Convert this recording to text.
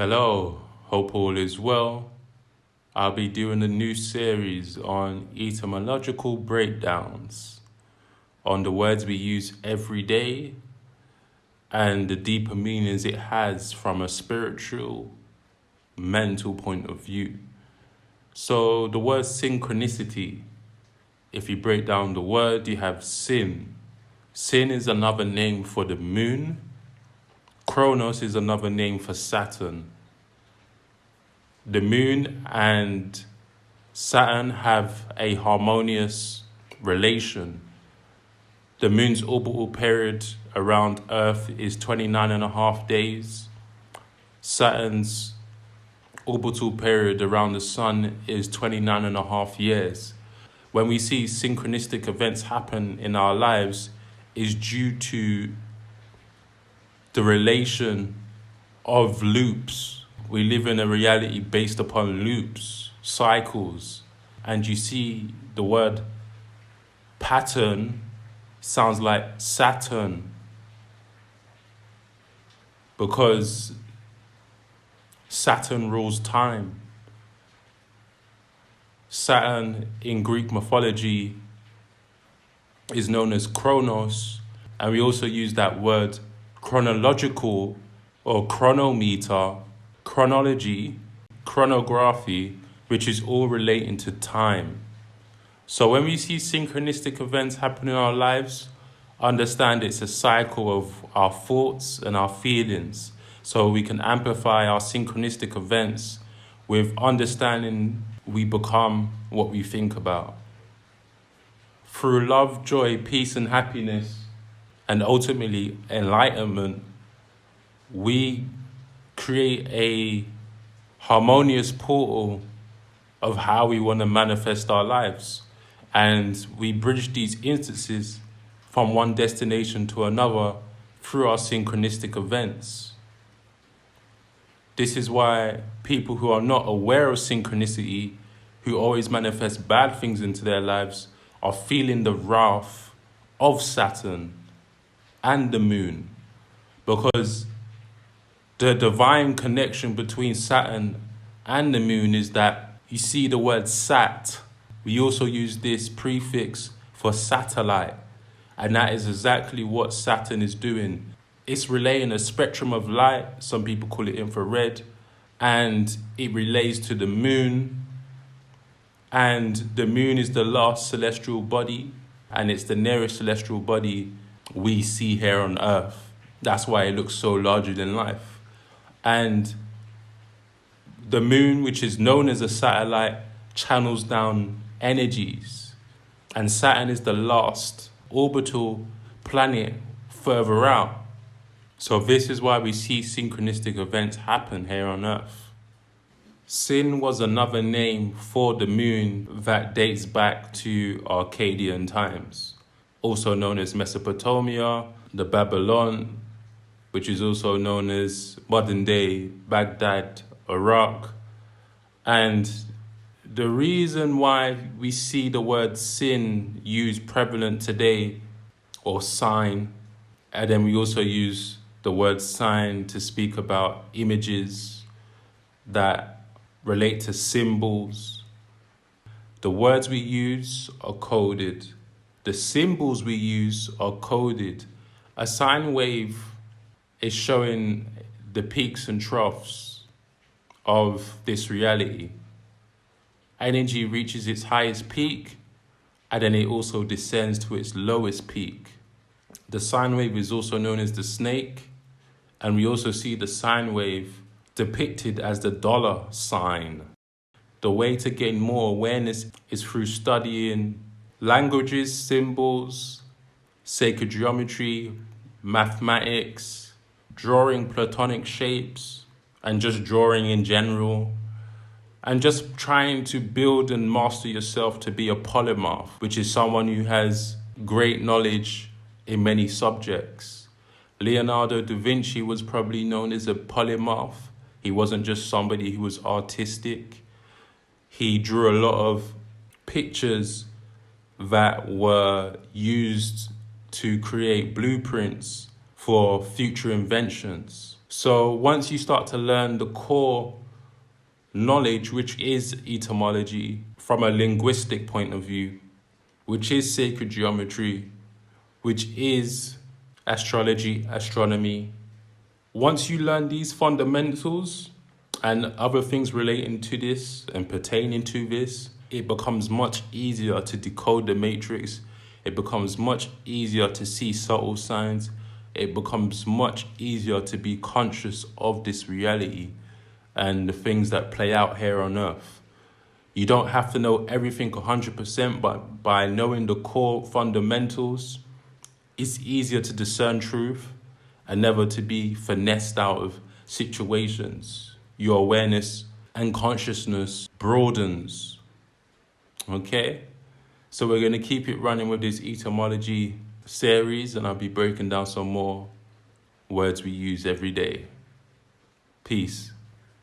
Hello, hope all is well. I'll be doing a new series on etymological breakdowns on the words we use every day and the deeper meanings it has from a spiritual, mental point of view. So the word synchronicity, if you break down the word, you have sin. Sin is another name for the moon. Chronos is another name for Saturn. The moon and Saturn have a harmonious relation. The moon's orbital period around Earth is 29 and a half days. Saturn's orbital period around the sun is 29 and a half years. When we see synchronistic events happen in our lives, is due to the relation of loops. We live in a reality based upon loops, cycles, and you see the word pattern sounds like Saturn because Saturn rules time. Saturn in Greek mythology is known as chronos, and we also use that word chronological or chronometer, chronology, chronography, which is all relating to time. So when we see synchronistic events happen in our lives, understand it's a cycle of our thoughts and our feelings. So we can amplify our synchronistic events with understanding we become what we think about. Through love, joy, peace, and happiness, and ultimately enlightenment, we create a harmonious portal of how we want to manifest our lives. And we bridge these instances from one destination to another through our synchronistic events. This is why people who are not aware of synchronicity, who always manifest bad things into their lives, are feeling the wrath of Saturn and the moon, because the divine connection between Saturn and the moon is that you see the word sat. We also use this prefix for satellite, and that is exactly what Saturn is doing. It's relaying a spectrum of light, some people call it infrared, and it relays to the moon, and the moon is the last celestial body, and it's the nearest celestial body we see here on Earth. That's why it looks so larger than life. And the moon, which is known as a satellite, channels down energies. And Saturn is the last orbital planet further out. So this is why we see synchronistic events happen here on Earth. Sin was another name for the moon that dates back to Akkadian times, also known as Mesopotamia, the Babylon, which is also known as modern-day Baghdad, Iraq. And the reason why we see the word sin used prevalent today, or sign, and then we also use the word sign to speak about images that relate to symbols. The words we use are coded. The symbols we use are coded. A sine wave is showing the peaks and troughs of this reality. Energy reaches its highest peak, and then it also descends to its lowest peak. The sine wave is also known as the snake, and we also see the sine wave depicted as the dollar sign. The way to gain more awareness is through studying languages, symbols, sacred geometry, mathematics, drawing platonic shapes, and just drawing in general, and just trying to build and master yourself to be a polymath, which is someone who has great knowledge in many subjects. Leonardo da Vinci was probably known as a polymath. He wasn't just somebody who was artistic. He drew a lot of pictures that were used to create blueprints for future inventions. So once you start to learn the core knowledge, which is etymology, from a linguistic point of view, which is sacred geometry, which is astrology, astronomy, once you learn these fundamentals and other things relating to this and pertaining to this, it becomes much easier to decode the matrix. It becomes much easier to see subtle signs. It becomes much easier to be conscious of this reality and the things that play out here on earth. You don't have to know everything 100%, but by knowing the core fundamentals, it's easier to discern truth and never to be finessed out of situations. Your awareness and consciousness broadens. Okay? So we're going to keep it running with this etymology series, and I'll be breaking down some more words we use every day. Peace.